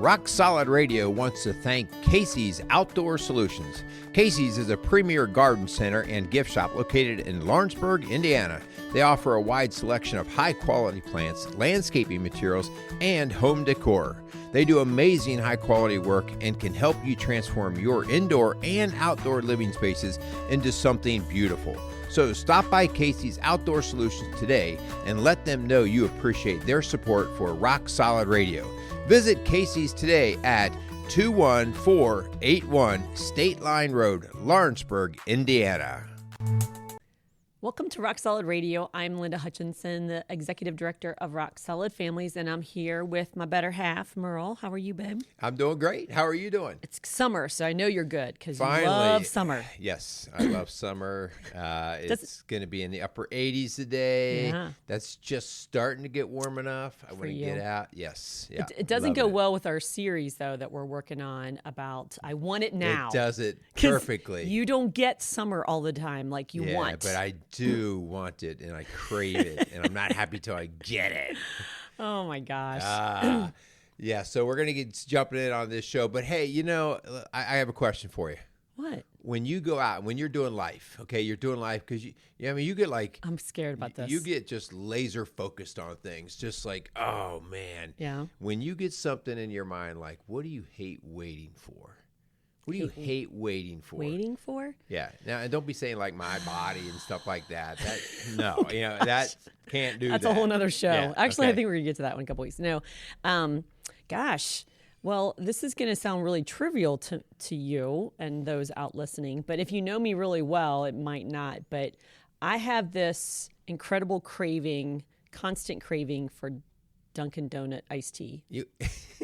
Rock Solid Radio wants to thank Casey's Outdoor Solutions. Casey's is a premier garden center and gift shop located in Lawrenceburg, Indiana. They offer a wide selection of high-quality plants, landscaping materials, and home decor. They do amazing high-quality work and can help you transform your indoor and outdoor living spaces into something beautiful. So stop by Casey's Outdoor Solutions today and let them know you appreciate their support for Rock Solid Radio. Visit Casey's today at 21481 State Line Road, Lawrenceburg, Indiana. Welcome to Rock Solid Radio. I'm Linda Hutchinson, the Executive Director of Rock Solid Families, and I'm here with my better half, Merrill. How are you, babe? I'm doing great. How are you doing? It's summer, so I know you're good because you love summer. Yes, I love summer. It's going to be in the upper 80s today. Yeah. That's just starting to get warm enough. I want to get out. Yes. Yeah, it doesn't go well with our series, though, that we're working on about I Want It Now. It does it perfectly. You don't get summer all the time like you want. Yeah, but I do want it, and I crave it, and I'm not happy till I get it. Oh, my gosh. Yeah, so we're going to get jumping in on this show. But, hey, you know, I have a question for you. What? When you go out, when you're doing life, okay, you're doing life because, you get like. I'm scared about this. You get just laser focused on things, just like, oh, man. Yeah. When you get something in your mind, like, what do you hate waiting for? What do you hate waiting for? Waiting for? Yeah. Now, and don't be saying like my body and stuff like that. No, that can't do that. That's a whole nother show. Yeah, Actually, okay. I think we're going to get to that in a couple weeks. No. Gosh. Well, this is going to sound really trivial to you and those out listening. But if you know me really well, it might not. But I have this incredible craving, constant craving for Dunkin' Donut iced tea.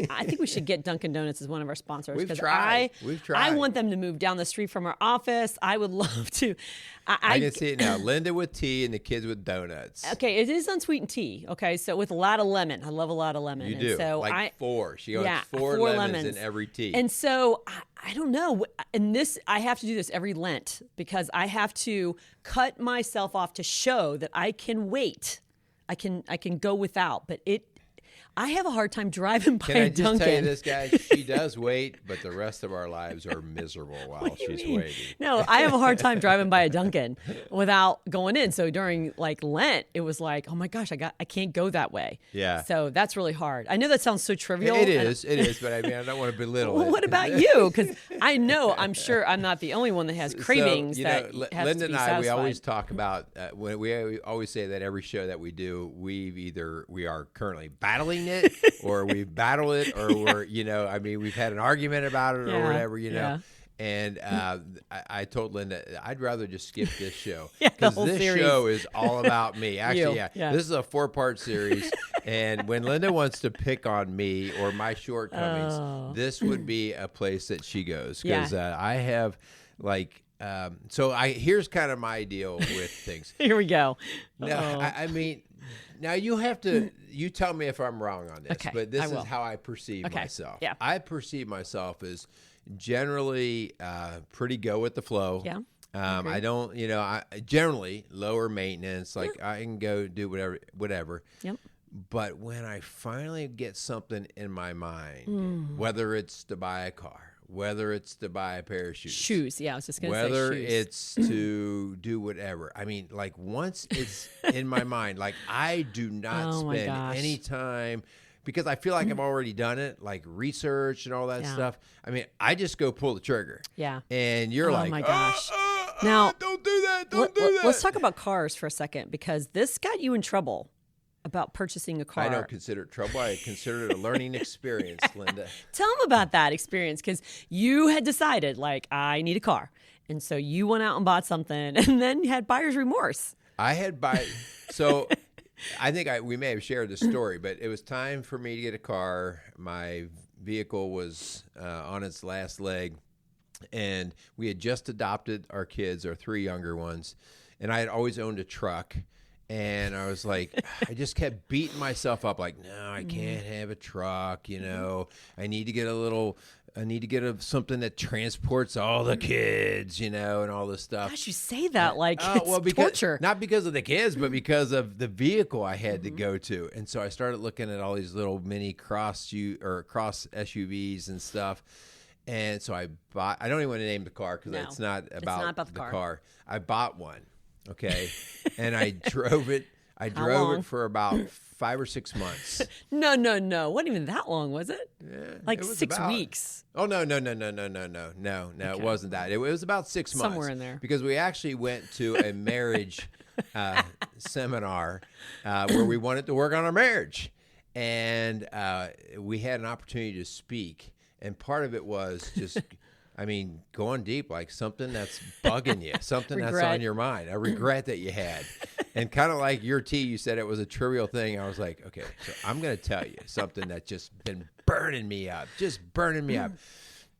I think we should get Dunkin' Donuts as one of our sponsors. We've tried. I want them to move down the street from our office. I would love to. I can see it now. Linda with tea and the kids with donuts. Okay, it is unsweetened tea. Okay, so with a lot of lemon. I love a lot of lemon. You do. And so four. She owns four lemons in every tea. And so I don't know. And this, I have to do this every Lent because I have to cut myself off to show that I can wait. I can go without, but I have a hard time driving by a Dunkin'. Can I just tell you this, guys? She does wait, but the rest of our lives are miserable while she's waiting. No, I have a hard time driving by a Dunkin' without going in. So during like Lent, it was like, oh my gosh, I can't go that way. Yeah. So that's really hard. I know that sounds so trivial. It is, but I mean, I don't want to belittle it. What about you? Because I'm sure I'm not the only one that has cravings has Linda to be and I, satisfied. we always talk about, we always say that every show that we do, we are currently battling it or we battle it or we're, we've had an argument about it or whatever, Yeah. And I told Linda, I'd rather just skip this show because this show is all about me. Actually, yeah. This is a 4-part series. And when Linda wants to pick on me or my shortcomings, this would be a place that she goes. Because I have here's kind of my deal with things. Here we go. Now, I mean, now you tell me if I'm wrong on this, Okay, but this I is will. how I perceive myself. Yeah. I perceive myself as generally pretty go with the flow. Yeah. I don't, I generally lower maintenance. Like I can go do whatever. Yep. But when I finally get something in my mind, whether it's to buy a car, whether it's to buy a pair of shoes. Shoes, yeah, I was just going to say shoes. Whether it's to do whatever. I mean, like once it's in my mind, like I do not spend any time because I feel like I've already done it, like research and all that stuff. I mean, I just go pull the trigger. Yeah. And you're like, my gosh. Now, don't do that. Don't do that. Let's talk about cars for a second because this got you in trouble about purchasing a car. I don't consider it trouble. I consider it a learning experience, Linda. Tell them about that experience because you had decided, like, I need a car. And so you went out and bought something and then you had buyer's remorse. So I think we may have shared this story, but it was time for me to get a car. My vehicle was on its last leg, and we had just adopted our kids, our 3 younger ones, and I had always owned a truck. And I was like, I just kept beating myself up like, no, I can't have a truck, you know. I need to get something that transports all the kids, you know, and all this stuff. Gosh, you say that like it's torture. Not because of the kids, but because of the vehicle I had to go to. And so I started looking at all these little mini cross SUVs and stuff. And so I don't even want to name the car because it's not about the car. I bought one. Okay. And I drove it. I drove it for about 5 or 6 months. No. Wasn't even that long, was it? Yeah. Like 6 weeks. Oh, no. Okay. It wasn't that. It was about 6 months. Somewhere in there. Because we actually went to a marriage seminar where we wanted to work on our marriage. And we had an opportunity to speak. And part of it was just... going deep, like something that's bugging you, something that's on your mind, a regret that you had. And kind of like your tea, you said it was a trivial thing. I was like, okay, so I'm going to tell you something that's just been burning me up.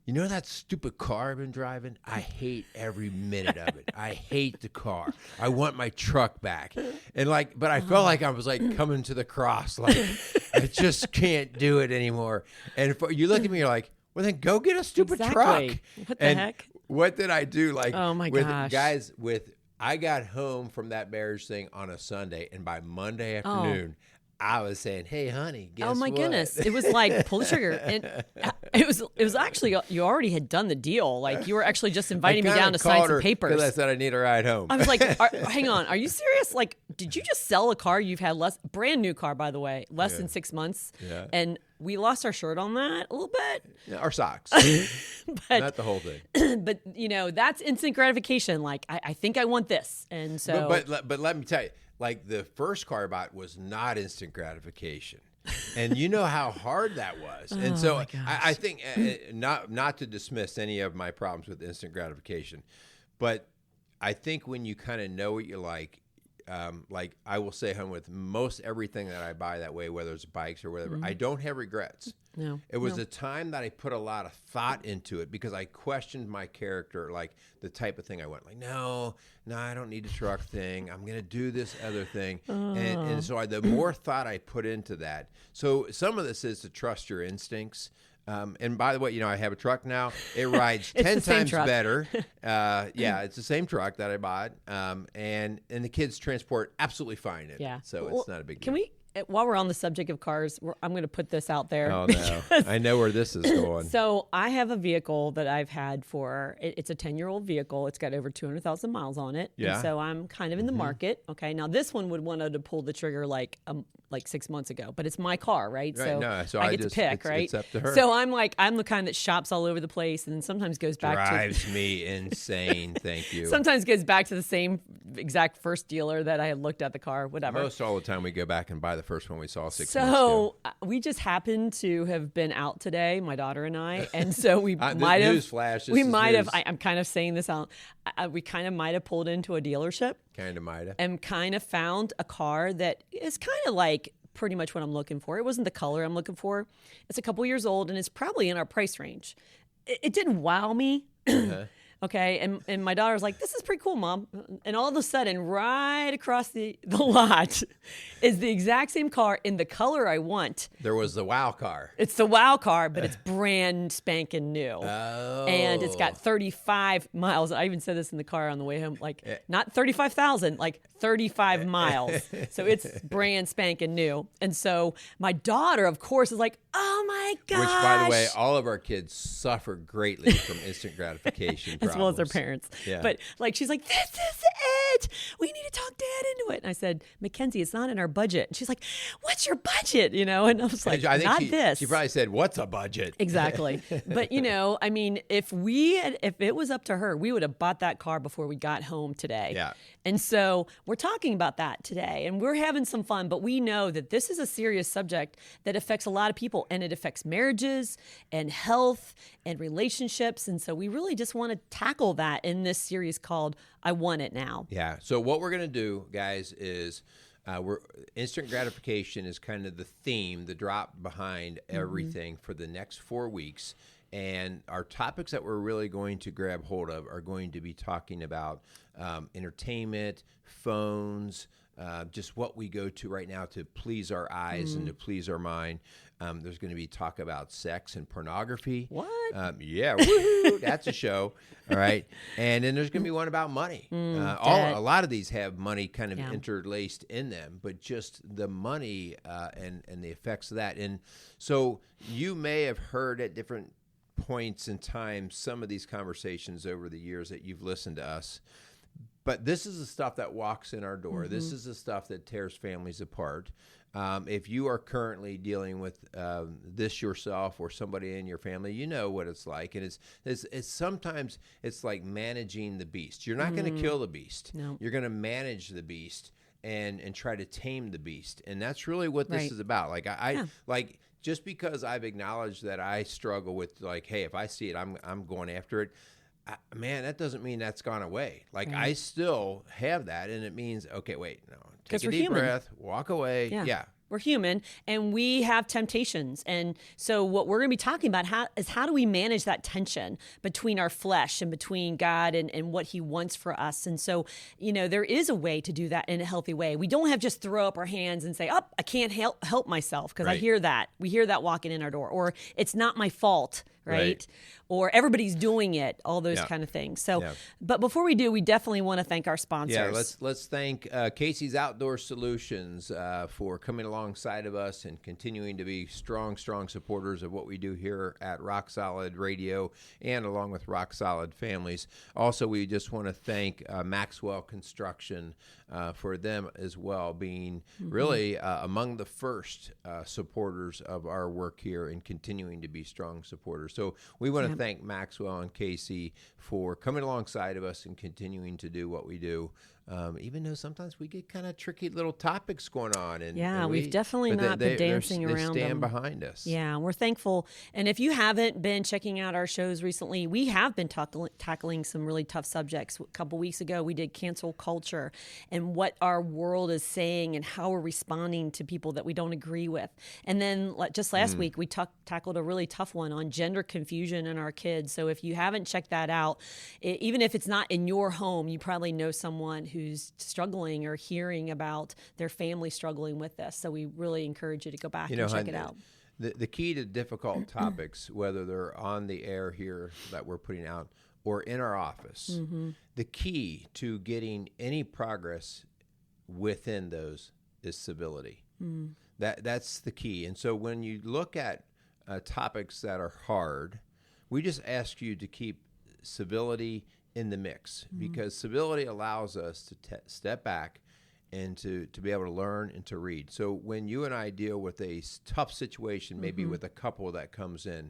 You know that stupid car I've been driving? I hate every minute of it. I hate the car. I want my truck back. And but I felt like I was like coming to the cross. Like, I just can't do it anymore. And you look at me, you're like, well, then go get a stupid truck. What the heck? What did I do? Like, oh my with gosh. Guys, I got home from that marriage thing on a Sunday, and by Monday afternoon, I was saying, "Hey, honey, guess what?" Oh my goodness! It was like pull the trigger, and it was actually you already had done the deal. Like you were actually just inviting me down to sign some papers. Because I said I need a ride home. I was like, "Hang on, are you serious? Like, did you just sell a car you've had brand new car, by the way, less than 6 months?" Yeah. And we lost our shirt on that a little bit. Yeah, our socks, but not the whole thing. But that's instant gratification. Like I think I want this, and so. But let me tell you. Like the first car I bought was not instant gratification. And you know how hard that was. And so I think not to dismiss any of my problems with instant gratification, but I think when you kind of know what you like I will say, hon, with most everything that I buy that way, whether it's bikes or whatever, I don't have regrets. No. It was a time that I put a lot of thought into it because I questioned my character, like the type of thing I want. Like, no, I don't need a truck thing. I'm going to do this other thing. And so the more thought I put into that. So some of this is to trust your instincts. And by the way, I have a truck now. It rides 10 times better. It's the same truck that I bought. And the kids transport absolutely fine in it. Yeah. So it's not a big deal. Can we, while we're on the subject of cars, I'm going to put this out there. Oh, no. I know where this is going. So I have a vehicle that I've had it's a 10-year-old vehicle. It's got over 200,000 miles on it. Yeah. And so I'm kind of in the market. Okay. Now this one would want to pull the trigger like 6 months ago, but it's my car, right? So I get to pick, right? It's up to her. So I'm the kind that shops all over the place and then sometimes goes back Drives me insane. Thank you. Sometimes goes back to the same exact first dealer that I had looked at the car, whatever. Most all the time we go back and buy the first one we saw 6 months ago. So we just happened to have been out today, my daughter and I, and so we might have. Newsflash. We might have. I'm kind of saying this out. We kind of might have pulled into a dealership. Kind of might have. And kind of found a car that is kind of like pretty much what I'm looking for. It wasn't the color I'm looking for. It's a couple years old and it's probably in our price range. It didn't wow me. Okay, and my daughter's like, "This is pretty cool, Mom." And all of a sudden, right across the lot is the exact same car in the color I want. There was the wow car. It's the wow car, but it's brand spanking new. Oh. And it's got 35 miles. I even said this in the car on the way home, like not 35,000, like 35 miles. So it's brand spanking new. And so my daughter, of course, is like, "Oh my gosh." Which, by the way, all of our kids suffer greatly from instant gratification as well as their parents. Yeah. But she's like, "This is it. We need to talk Dad into it." And I said, "Mackenzie, it's not in our budget." And she's like, "What's your budget?" And I was like, I think this. She probably said, "What's a budget?" Exactly. But if it was up to her, we would have bought that car before we got home today. Yeah. And so we're talking about that today and we're having some fun, but we know that this is a serious subject that affects a lot of people and it affects marriages and health and relationships. And so we really just want to tackle that in this series called I Want It Now. Yeah. So what we're going to do, guys, is instant gratification is kind of the theme, the drop behind everything for the next 4 weeks. And our topics that we're really going to grab hold of are going to be talking about entertainment, phones, just what we go to right now to please our eyes and to please our mind. There's going to be talk about sex and pornography. What? Yeah, woo-hoo, that's a show. All right. And then there's going to be one about money. A lot of these have money kind of interlaced in them, but just the money and the effects of that. And so you may have heard at different points in time some of these conversations over the years that you've listened to us. But this is the stuff that walks in our door. This is the stuff that tears families apart. If you are currently dealing with this yourself or somebody in your family, you know what it's like. And it's sometimes it's like managing the beast. You're not going to kill the beast. No. You're going to manage the beast and try to tame the beast. And that's really what this is about. Like like just because I've acknowledged that I struggle with like, hey, if I see it, I'm going after it. Man, that doesn't mean that's gone away. Like I still have that, and it means, okay, wait, no, take a deep breath, walk away. Yeah. We're human and we have temptations. And so what we're going to be talking about is how do we manage that tension between our flesh and between God and what he wants for us. And so, there is a way to do that in a healthy way. We don't have just throw up our hands and say, I can't help myself because I hear that. We hear that walking in our door, or it's not my fault. Right. Or everybody's doing it, all those kind of things. So, but before we do, we definitely want to thank our sponsors. Yeah, let's thank Casey's Outdoor Solutions for coming alongside of us and continuing to be strong supporters of what we do here at Rock Solid Radio and along with Rock Solid Families. Also, we just want to thank Maxwell Construction for them as well, being really among the first supporters of our work here and continuing to be strong supporters. So we want to thank Maxwell and Casey for coming alongside of us and continuing to do what we do. Even though sometimes we get kind of tricky little topics going on. And we've definitely not been dancing around them. They stand behind us. Yeah, we're thankful. And if you haven't been checking out our shows recently, we have been tackling some really tough subjects. A couple weeks ago, we did cancel culture and what our world is saying and how we're responding to people that we don't agree with. And then just last week, we tackled a really tough one on gender confusion in our kids. So if you haven't checked that out, even if it's not in your home, you probably know someone who's struggling or hearing about their family struggling with this. So we really encourage you to go back and check it out. The key to difficult topics, whether they're on the air here that we're putting out or in our office, the key to getting any progress within those is civility. That's the key. And so when you look at topics that are hard, we just ask you to keep civility in the mix, because civility allows us to step back and to be able to learn and to read. So when you and I deal with a tough situation, maybe with a couple that comes in,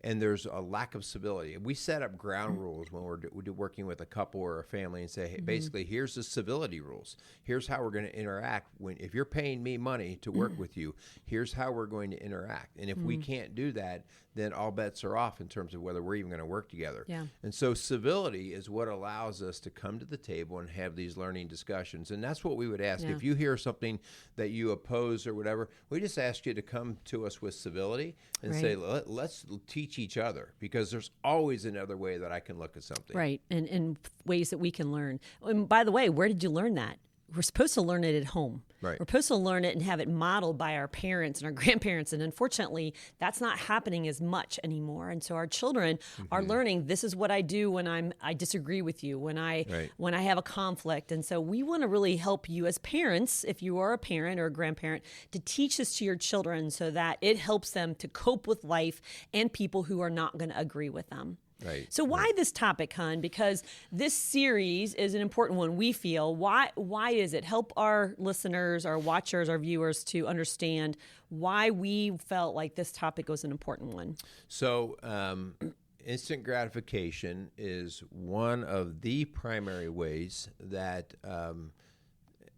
and there's a lack of civility, we set up ground rules when we're working with a couple or a family and say, hey, basically, here's the civility rules. Here's how we're going to interact. If you're paying me money to work with you, here's how we're going to interact. And if we can't do that, then all bets are off in terms of whether we're even going to work together. Yeah. And so civility is what allows us to come to the table and have these learning discussions. And that's what we would ask. If you hear something that you oppose or whatever, we just ask you to come to us with civility and say, let's teach each other, because there's always another way that I can look at something. Right, and ways that we can learn. And by the way, where did you learn that? We're supposed to learn it at home. Right. We're supposed to learn it and have it modeled by our parents and our grandparents. And unfortunately, that's not happening as much anymore. And so our children are learning, this is what I do when I disagree with you, when I have a conflict. And so we want to really help you as parents, if you are a parent or a grandparent, to teach this to your children so that it helps them to cope with life and people who are not going to agree with them. Right. So why this topic, Hun? Because this series is an important one, we feel. Why is it? Help our listeners, our watchers, our viewers to understand why we felt like this topic was an important one. So instant gratification is one of the primary ways that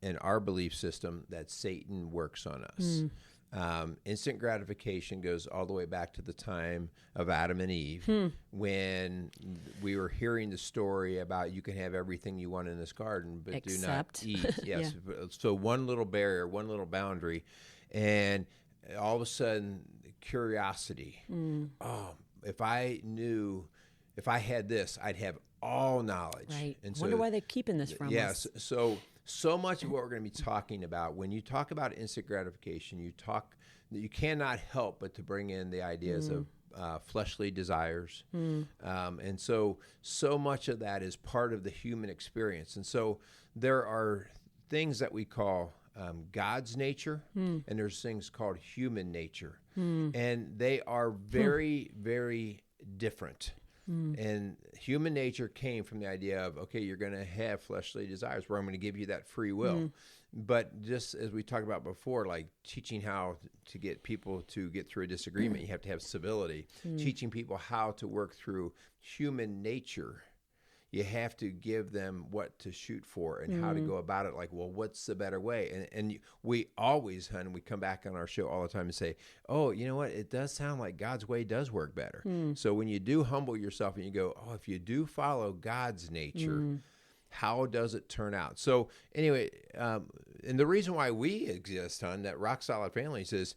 in our belief system that Satan works on us. Instant gratification goes all the way back to the time of Adam and Eve, when we were hearing the story about you can have everything you want in this garden, but do not eat. Yes. So one little barrier, one little boundary, and all of a sudden curiosity. Oh, if I had this, I'd have all knowledge. Right. And wonder why they're keeping this from us. Yes. so much of what we're going to be talking about, when you talk about instant gratification, you cannot help but to bring in the ideas of fleshly desires. And so much of that is part of the human experience. And so there are things that we call God's nature, and there's things called human nature. And they are very, very different. And human nature came from the idea of, okay, you're going to have fleshly desires where I'm going to give you that free will. But just as we talked about before, like teaching how to get people to get through a disagreement, you have to have civility. Teaching people how to work through human nature, you have to give them what to shoot for and how to go about it. Like, well, what's the better way? And we always, we come back on our show all the time and say, oh, you know what? It does sound like God's way does work better. So when you do humble yourself and you go, oh, if you do follow God's nature, how does it turn out? So anyway, and the reason why we exist, that Rock Solid Families is,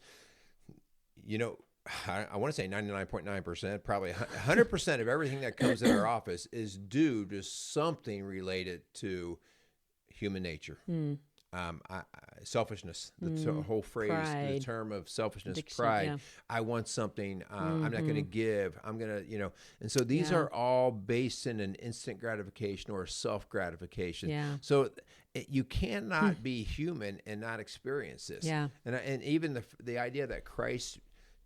I want to say 99.9%, probably 100% of everything that comes in our office is due to something related to human nature. Selfishness, the whole phrase, pride. the term of selfishness, Addiction, pride. yeah. I want something. I'm not going to give. I'm going to, and so these are all based in an instant gratification or self-gratification. Yeah. So you cannot be human and not experience this. Yeah. And even the idea that Christ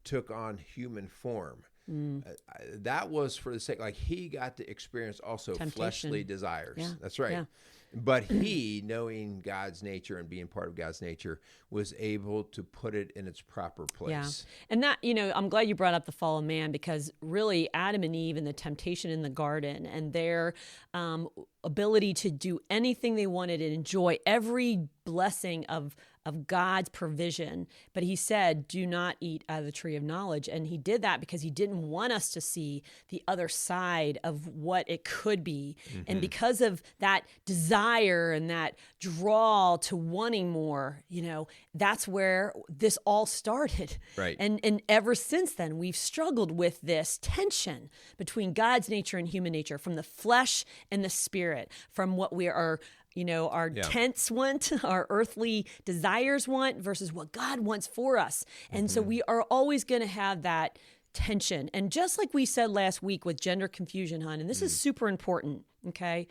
took on human form, that was for the sake, like he got to experience also Temptation. fleshly desires. Yeah. That's right. Yeah. But he, knowing God's nature and being part of God's nature, was able to put it in its proper place. Yeah. And that, I'm glad you brought up the fall of man, because really Adam and Eve and the temptation in the garden and their ability to do anything they wanted and enjoy every blessing of God's provision. But he said, do not eat out of the tree of knowledge. And he did that because he didn't want us to see the other side of what it could be. And because of that desire and that draw to wanting more, that's where this all started. Right. And ever since then, we've struggled with this tension between God's nature and human nature, from the flesh and the spirit, from what we are, our tents want, our earthly desires want, versus what God wants for us. And so we are always going to have that tension. And just like we said last week with gender confusion, and this is super important, okay?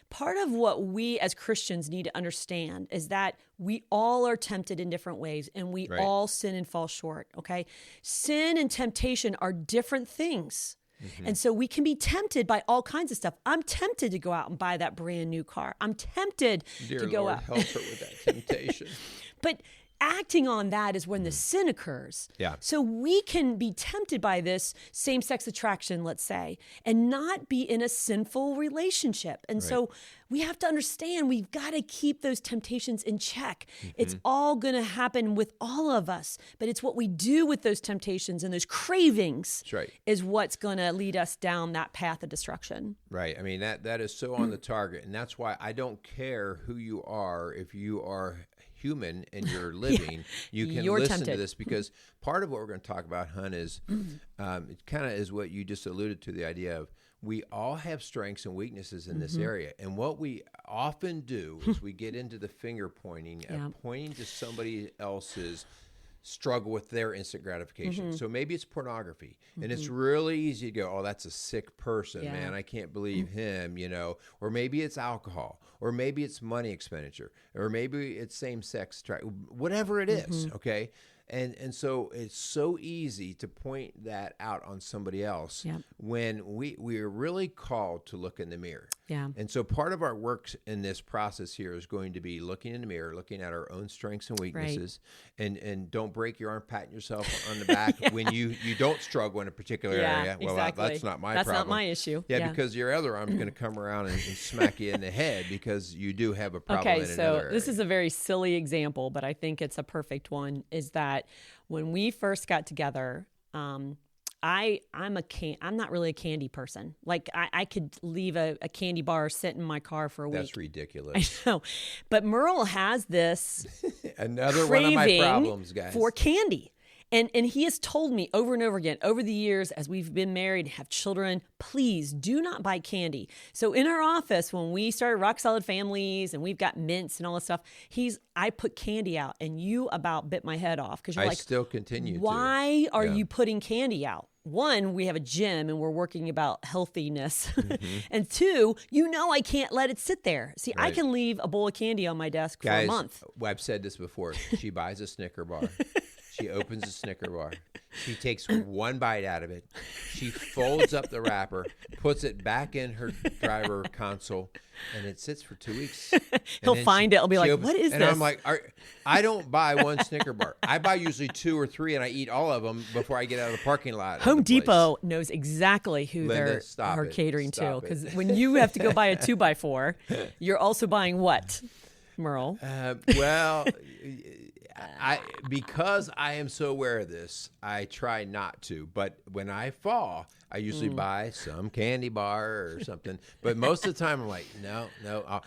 Part of what we as Christians need to understand is that we all are tempted in different ways, and we all sin and fall short, okay? Sin and temptation are different things. And so we can be tempted by all kinds of stuff. I'm tempted to go out and buy that brand new car. I'm tempted Dear to go Lord, out. help her with that temptation. But acting on that is when the sin occurs. Yeah. So we can be tempted by this same-sex attraction, let's say, and not be in a sinful relationship. And so we have to understand we've got to keep those temptations in check. It's all going to happen with all of us, but it's what we do with those temptations and those cravings is what's going to lead us down that path of destruction. Right. I mean, that is so on the target. And that's why I don't care who you are. If you are human and you're living, you can You're listen tempted. to this, because part of what we're going to talk about, Hun, is it kind of is what you just alluded to, the idea of we all have strengths and weaknesses in this area. And what we often do is we get into the finger pointing and pointing to somebody else's struggle with their instant gratification. So maybe it's pornography, and it's really easy to go, oh, that's a sick person, man. I can't believe him, or maybe it's alcohol, or maybe it's money expenditure, or maybe it's same-sex, whatever it is, okay? And so it's so easy to point that out on somebody else when we are really called to look in the mirror. Yeah. And so part of our work in this process here is going to be looking in the mirror, looking at our own strengths and weaknesses, and don't break your arm patting yourself on the back when you don't struggle in a particular area. Well, exactly. that's not my That's problem. not my issue. Yeah, because your other arm's going to come around and smack you in the head because you do have a problem in another area. This is a very silly example, but I think it's a perfect one, is that when we first got together, I'm not really a candy person. Like I could leave a candy bar sit in my car for a week. That's ridiculous. I know. But Merle has this Another one of my craving problems, guys. for candy. And he has told me over and over again, over the years, as we've been married and have children, please do not buy candy. So in our office, when we started Rock Solid Families and we've got mints and all this stuff, I put candy out, and you about bit my head off because you're I like, still continue why to. are you putting candy out? One, we have a gym and we're working about healthiness. And two, I can't let it sit there. See, I can leave a bowl of candy on my desk for a month. I've said this before. She buys a Snicker bar. She opens a Snicker bar. She takes one bite out of it. She folds up the wrapper, puts it back in her driver console, and it sits for 2 weeks. He'll find it. I'll be like, what is this? And I'm like, I don't buy one Snicker bar. I buy usually 2 or 3, and I eat all of them before I get out of the parking lot. Home Depot knows exactly who they're catering to. Because when you have to go buy a 2x4, you're also buying what, Merle? Because I am so aware of this, I try not to. But when I fall, I usually buy some candy bar or something. But most of the time, I'm like, no. I'll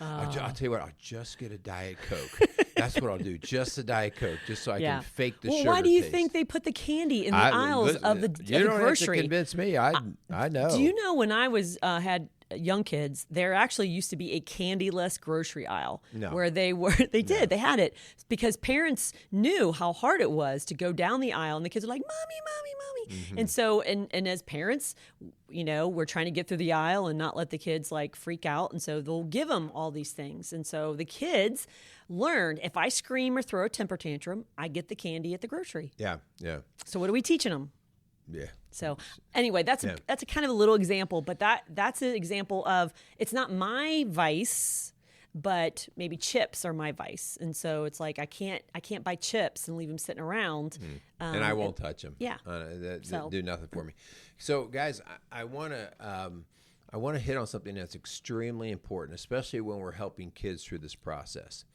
tell you what, I'll just get a Diet Coke. That's what I'll do, just a Diet Coke, just so I can fake the sugar Well, why do you taste. think they put the candy in the aisles of the grocery? You don't have to convince me. I know. Do you know when I was had young kids, there actually used to be a candyless grocery aisle where they had it because parents knew how hard it was to go down the aisle, and the kids were like, mommy. Mm-hmm. And so, and as parents, we're trying to get through the aisle and not let the kids like freak out. And so they'll give them all these things. And so the kids learned, if I scream or throw a temper tantrum, I get the candy at the grocery. Yeah. So what are we teaching them? Yeah. So anyway, that's a kind of a little example, but that's an example of, it's not my vice, but maybe chips are my vice. And so it's like, I can't buy chips and leave them sitting around. And I won't touch them. Yeah. They do nothing for me. So guys, I want to hit on something that's extremely important, especially when we're helping kids through this process.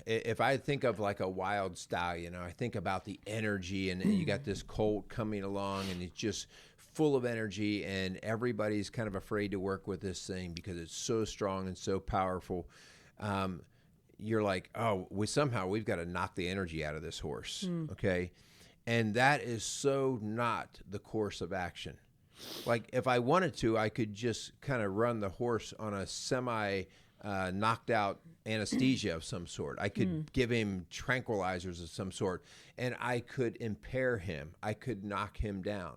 If I think of like a wild stallion, I think about the energy, and you got this colt coming along, and it's just full of energy, and everybody's kind of afraid to work with this thing because it's so strong and so powerful. You're like, we've got to knock the energy out of this horse, okay? And that is so not the course of action. Like if I wanted to, I could just kind of run the horse on a knocked out anesthesia of some sort. I could give him tranquilizers of some sort, and I could impair him. I could knock him down.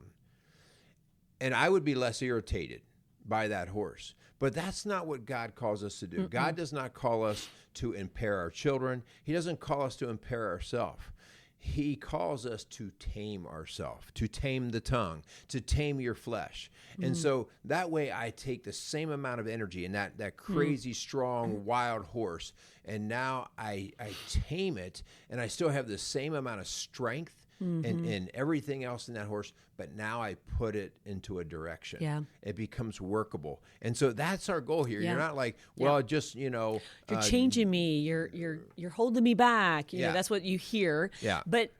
And I would be less irritated by that horse. But that's not what God calls us to do. God does not call us to impair our children. He doesn't call us to impair ourselves. He calls us to tame ourselves, to tame the tongue, to tame your flesh. And so that way I take the same amount of energy in that crazy, strong, wild horse, and now I tame it, and I still have the same amount of strength and everything else in that horse, but now I put it into a direction. Yeah. It becomes workable. And so that's our goal here. Yeah. You're not like, just, you're changing me. You're holding me back. You know, that's what you hear. Yeah. But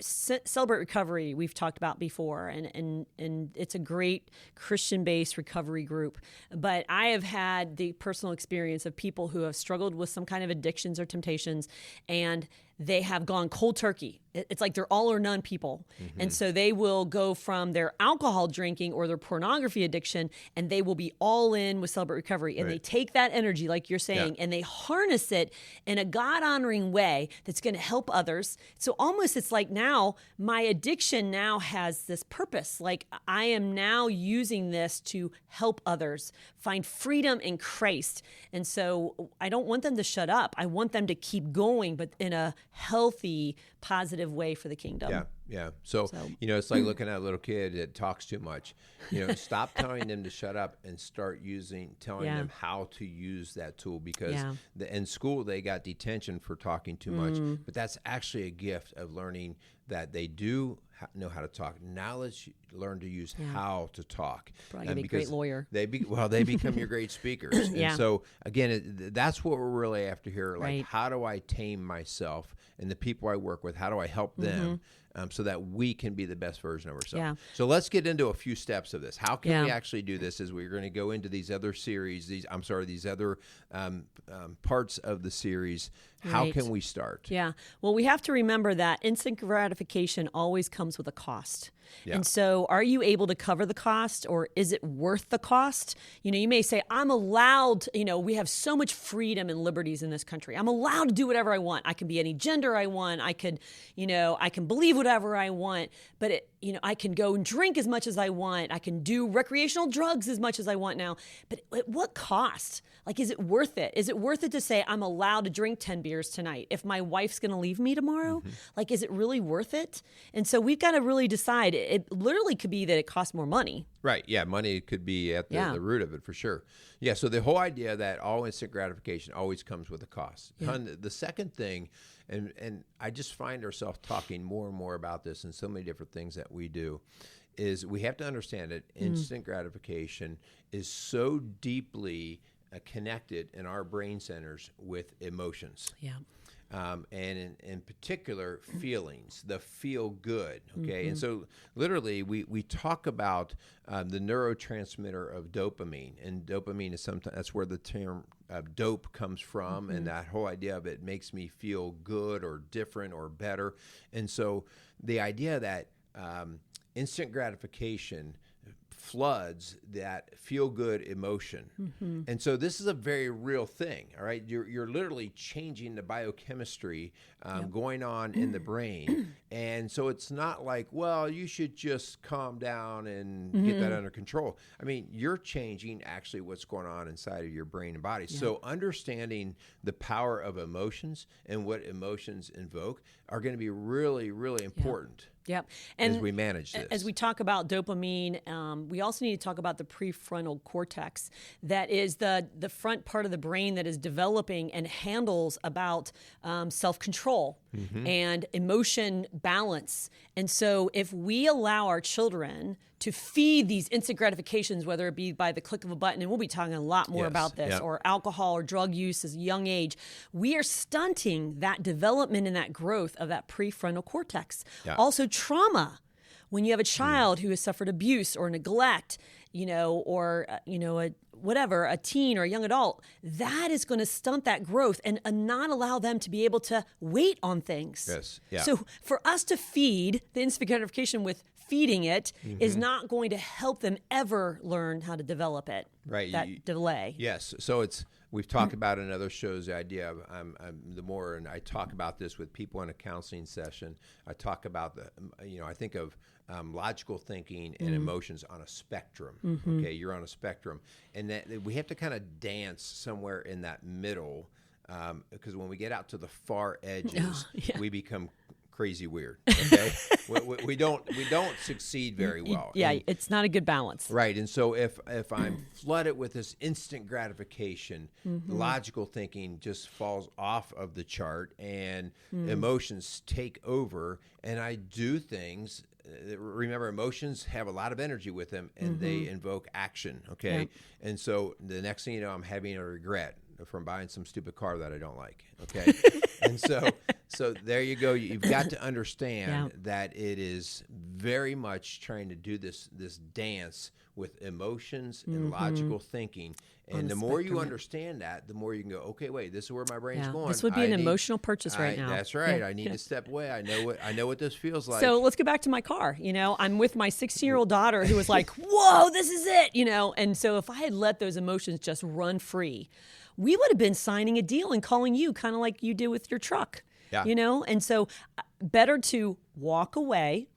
Celebrate Recovery, we've talked about before, and it's a great Christian-based recovery group. But I have had the personal experience of people who have struggled with some kind of addictions or temptations, and they have gone cold turkey. It's like they're all or none people. And so they will go from their alcohol drinking or their pornography addiction, and they will be all in with Celebrate Recovery. And they take that energy, like you're saying, and they harness it in a God-honoring way that's going to help others. So almost it's like now my addiction now has this purpose. Like I am now using this to help others find freedom in Christ. And so I don't want them to shut up. I want them to keep going, but in a healthy, positive way for the kingdom. Yeah. So, it's like looking at a little kid that talks too much. Stop telling them to shut up and start telling them how to use that tool, because in school they got detention for talking too much, but that's actually a gift of learning that they do know how to talk. Now let's learn to use how to talk. Probably be a great lawyer. They become your great speakers. And so again, that's what we're really after here. Like, how do I tame myself and the people I work with? How do I help them so that we can be the best version of ourselves? Yeah. So let's get into a few steps of this. How can we actually do this? As we're going to go into these other series, these other parts of the series. How Right. can we start? Yeah. Well, we have to remember that instant gratification always comes with a cost. Yeah. And so are you able to cover the cost, or is it worth the cost? You may say, I'm allowed, we have so much freedom and liberties in this country. I'm allowed to do whatever I want. I can be any gender I want. I could, I can believe whatever I want, but I can go and drink as much as I want. I can do recreational drugs as much as I want now. But at what cost? Like, is it worth it? Is it worth it to say I'm allowed to drink 10 beers tonight if my wife's going to leave me tomorrow? Like, is it really worth it? And so we've got to really decide. It literally could be that it costs more money. Right. Yeah. Money could be at the root of it for sure. Yeah. So the whole idea that all instant gratification always comes with a cost. Yeah. And the second thing, and I just find ourselves talking more and more about this in so many different things that we do, is we have to understand that instant gratification is so deeply connected in our brain centers with emotions. Yeah. And in particular, feelings, the feel good. Okay. And so literally we talk about the neurotransmitter of dopamine, and dopamine is sometimes, that's where the term dope comes from. And that whole idea of it makes me feel good or different or better. And so the idea that instant gratification floods that feel-good emotion. And so this is a very real thing, all right? You're literally changing the biochemistry going on in the brain. And so it's not like, well, you should just calm down and get that under control. I mean, you're changing actually what's going on inside of your brain and body. So understanding the power of emotions and what emotions invoke are going to be really, really important. Yep. And as we manage this. As we talk about dopamine, we also need to talk about the prefrontal cortex. That is the front part of the brain that is developing and handles about self-control and emotion balance. And so if we allow our children to feed these instant gratifications, whether it be by the click of a button, and we'll be talking a lot more about this, or alcohol or drug use as a young age, we are stunting that development and that growth of that prefrontal cortex. Yeah. Also, trauma. When you have a child who has suffered abuse or neglect, or a teen or a young adult, that is going to stunt that growth and not allow them to be able to wait on things. Yes. Yeah. So for us to feed the instant gratification with feeding it is not going to help them ever learn how to develop it. Right. That delay. Yes. So we've talked about in other shows the idea of and I talk about this with people in a counseling session. I talk about I think of logical thinking and emotions on a spectrum. Okay, you're on a spectrum, and that we have to kind of dance somewhere in that middle, because when we get out to the far edges, we become crazy weird. Okay, we don't succeed very well. Yeah, And, it's not a good balance. right. And so if I'm flooded with this instant gratification, logical thinking just falls off of the chart, and emotions take over, and I do things. Remember, emotions have a lot of energy with them, and they invoke action. Okay. Yeah. And so the next thing you know, I'm having a regret from buying some stupid car that I don't like. Okay. And so there you go. You've got to understand that it is very much trying to do this dance with emotions and logical thinking. And the more you understand that, the more you can go, okay, wait, this is where my brain's going. This would be an emotional purchase right now. That's right. Yeah. I need to step away. I know what this feels like. So let's get back to my car. I'm with my 16-year-old daughter who was like, whoa, this is it, And so if I had let those emotions just run free, we would have been signing a deal and calling you kind of like you did with your truck, And so better to walk away,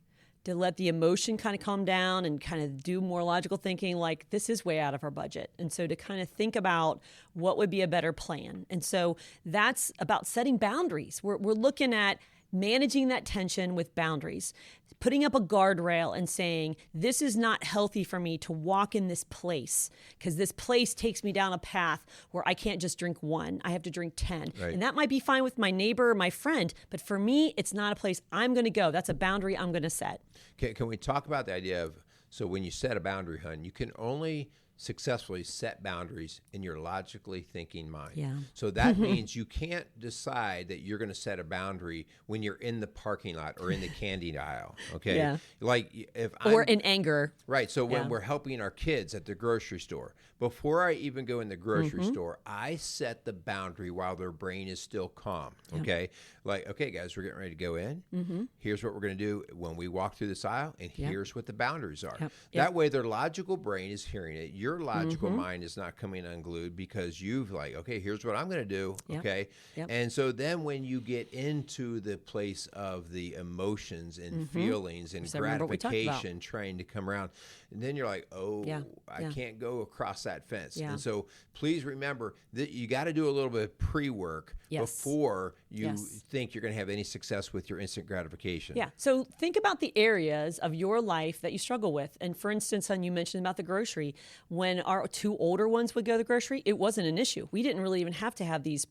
to let the emotion kind of calm down and kind of do more logical thinking, like this is way out of our budget. And so to kind of think about what would be a better plan. And so that's about setting boundaries. We're looking at managing that tension with boundaries, putting up a guardrail and saying, this is not healthy for me to walk in this place because this place takes me down a path where I can't just drink one. I have to drink 10. Right. And that might be fine with my neighbor or my friend, but for me, it's not a place I'm going to go. That's a boundary I'm going to set. Can we talk about the idea of, so when you set a boundary, hun, you can only successfully set boundaries in your logically thinking mind. Yeah. So that means you can't decide that you're going to set a boundary when you're in the parking lot or in the candy aisle. Okay. Yeah. Like if Or I'm, in anger. right. So when Yeah. we're helping our kids at the grocery store, before I even go in the grocery store, I set the boundary while their brain is still calm. Okay. Like, okay, guys, we're getting ready to go in. Here's what we're going to do when we walk through this aisle, and here's what the boundaries are. That way, their logical brain is hearing it. Your logical mind is not coming unglued because you've like, okay, here's what I'm going to do. Okay. And so then when you get into the place of the emotions and feelings and gratification trying to come around, and then you're like, oh, I can't go across that fence. And so please remember that you got to do a little bit of pre-work before you think you're going to have any success with your instant gratification. Yeah. So think about the areas of your life that you struggle with. And for instance, you mentioned about the grocery. When our two older ones would go to the grocery, it wasn't an issue. We didn't really even have to have these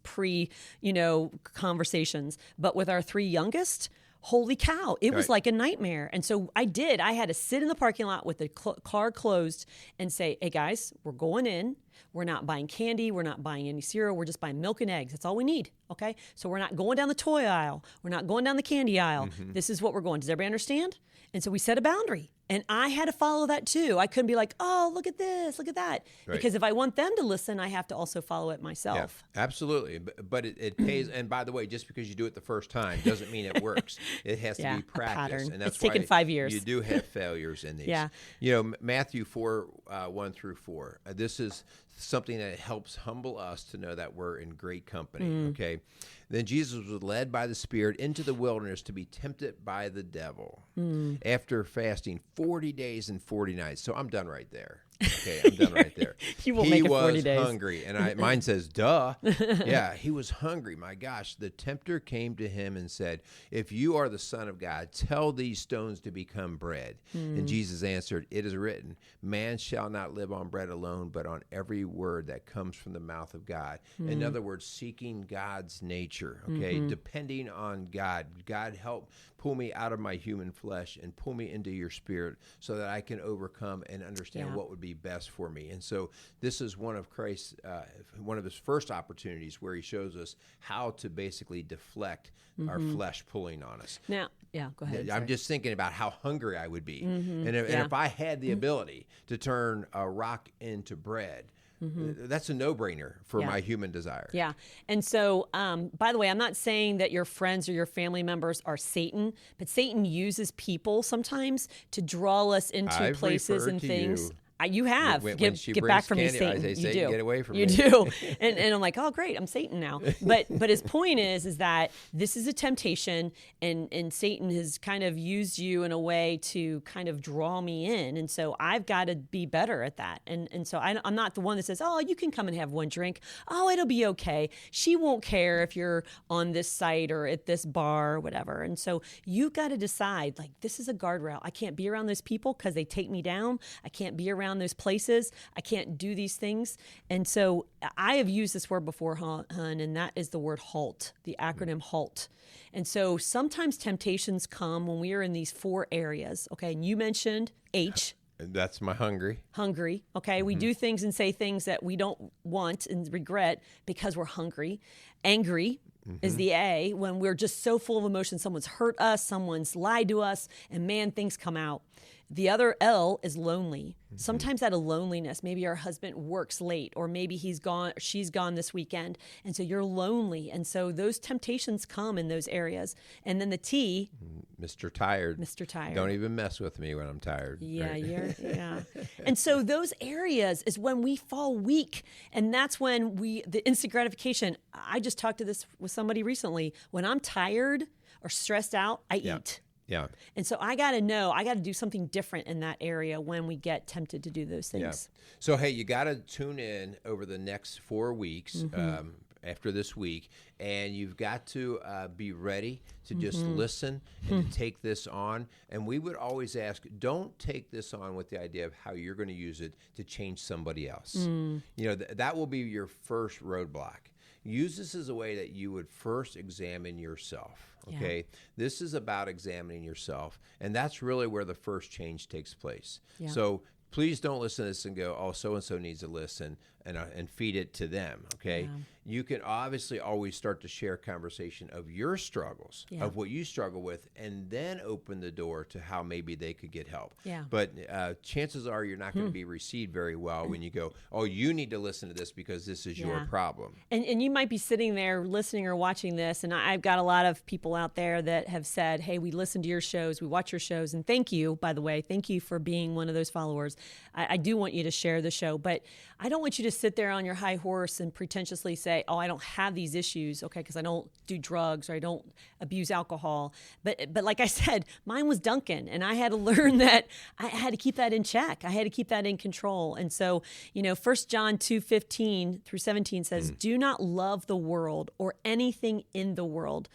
conversations. But with our three youngest, holy cow, it was like a nightmare. And so I had to sit in the parking lot with the car closed and say, hey guys, we're going in. We're not buying candy. We're not buying any cereal. We're just buying milk and eggs. That's all we need. Okay. So we're not going down the toy aisle. We're not going down the candy aisle. This is what we're going. Does everybody understand? And so we set a boundary. And I had to follow that too. I couldn't be like, oh, look at this, look at that. Right. Because if I want them to listen, I have to also follow it myself. Yeah, absolutely. But it pays. And by the way, just because you do it the first time doesn't mean it works. It has to be practiced. And that's it's taken 5 years. You do have failures in these. Matthew 4, 1 through 4. This is something that helps humble us to know that we're in great company. Okay. Then Jesus was led by the Spirit into the wilderness to be tempted by the devil after fasting 40 days and 40 nights. So I'm done right there. Okay, I'm done right there. You won't make it 40 days. He was hungry, and mine says, duh. Yeah, he was hungry. My gosh, the tempter came to him and said, if you are the Son of God, tell these stones to become bread. And Jesus answered, it is written, man shall not live on bread alone, but on every word that comes from the mouth of God. In other words, seeking God's nature, okay, depending on God. God, help pull me out of my human flesh and pull me into your spirit so that I can overcome and understand what would be best for me. And so this is one of Christ's, one of his first opportunities where he shows us how to basically deflect our flesh pulling on us. Now, go ahead. I'm just thinking about how hungry I would be. And if I had the ability to turn a rock into bread, that's a no-brainer for my human desire. Yeah. And so, by the way, I'm not saying that your friends or your family members are Satan, but Satan uses people sometimes to draw us into places and things. You have. Get back from me, Satan. I say, you do. Get away from me. You do. And I'm like, oh, great, I'm Satan now. But his point is that this is a temptation, and Satan has kind of used you in a way to kind of draw me in. And so I've got to be better at that. And so I'm not the one that says, oh, you can come and have one drink. Oh, it'll be okay. She won't care if you're on this site or at this bar or whatever. And so you got to decide, like, this is a guardrail. I can't be around those people because they take me down. I can't be around those places. I can't do these things. And so I have used this word before, Hun, and that is the word HALT, the acronym HALT. And so sometimes temptations come when we are in these 4 areas. Okay. And you mentioned H. That's my hungry. Okay. We do things and say things that we don't want and regret because we're hungry. Angry is the A, when we're just so full of emotion. Someone's hurt us, someone's lied to us, and man, things come out. The other L is lonely. Sometimes out of loneliness, maybe our husband works late, or maybe she's gone this weekend. And so you're lonely. And so those temptations come in those areas. And then the T. Mr. Tired. Don't even mess with me when I'm tired. Yeah, right? And so those areas is when we fall weak. And that's when the instant gratification. I just talked to this with somebody recently. When I'm tired or stressed out, I eat. Yeah. And so I got to do something different in that area when we get tempted to do those things. Yeah. So, hey, you got to tune in over the next 4 weeks after this week, and you've got to be ready to just listen and to take this on. And we would always ask, don't take this on with the idea of how you're going to use it to change somebody else. That will be your first roadblock. Use this as a way that you would first examine yourself. Okay. Yeah. This is about examining yourself. And that's really where the first change takes place. Yeah. So please don't listen to this and go, oh, so-and-so needs to listen, and feed it to them, okay? Yeah. You can obviously always start to share conversation of your struggles, of what you struggle with, and then open the door to how maybe they could get help. Yeah. But chances are you're not going to be received very well when you go, oh, you need to listen to this because this is your problem. And you might be sitting there listening or watching this, and I've got a lot of people out there that have said, hey, we listen to your shows, we watch your shows, and thank you, by the way. Thank you for being one of those followers. I do want you to share the show, but I don't want you to sit there on your high horse and pretentiously say, oh, I don't have these issues, okay, because I don't do drugs or I don't abuse alcohol. But like I said, mine was Duncan, and I had to learn that I had to keep that in check. I had to keep that in control. And so, 1 John 2:15 through 17 says, do not love the world or anything in the world.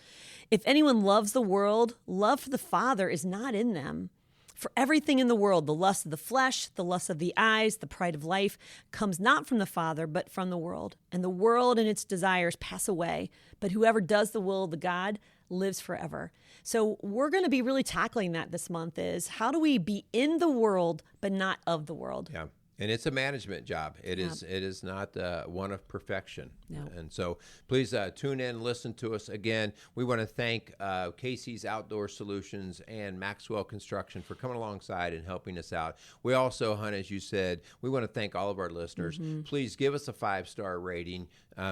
If anyone loves the world, love for the Father is not in them. For everything in the world, the lust of the flesh, the lust of the eyes, the pride of life, comes not from the Father, but from the world. And the world and its desires pass away, but whoever does the will of the God lives forever. So we're going to be really tackling that this month is how do we be in the world, but not of the world? Yeah. And it's a management job. It is not one of perfection. No. And so please tune in, listen to us again. We want to thank Casey's Outdoor Solutions and Maxwell Construction for coming alongside and helping us out. We also, Hun, as you said, we want to thank all of our listeners. Please give us a 5-star rating,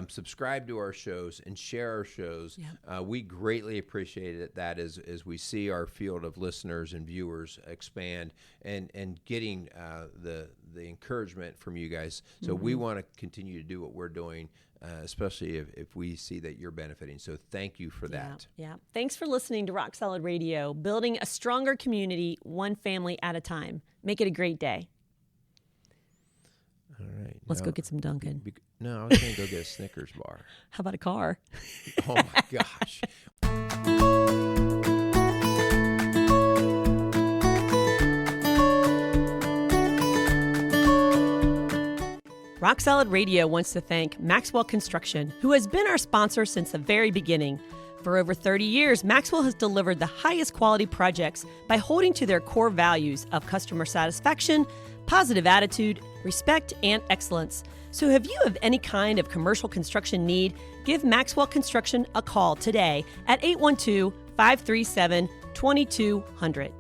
subscribe to our shows, and share our shows. We greatly appreciate that as we see our field of listeners and viewers expand and getting the encouragement from you guys. So we want to continue to do what we're doing, especially if we see that you're benefiting. So thank you for that. Yeah. Thanks for listening to Rock Solid Radio, building a stronger community, one family at a time. Make it a great day. All right. Let's go get some Dunkin'. No, I was going to go get a Snickers bar. How about a car? Oh, my gosh. Rock Solid Radio wants to thank Maxwell Construction, who has been our sponsor since the very beginning. For over 30 years, Maxwell has delivered the highest quality projects by holding to their core values of customer satisfaction, positive attitude, respect, and excellence. So if you have any kind of commercial construction need, give Maxwell Construction a call today at 812-537-2200.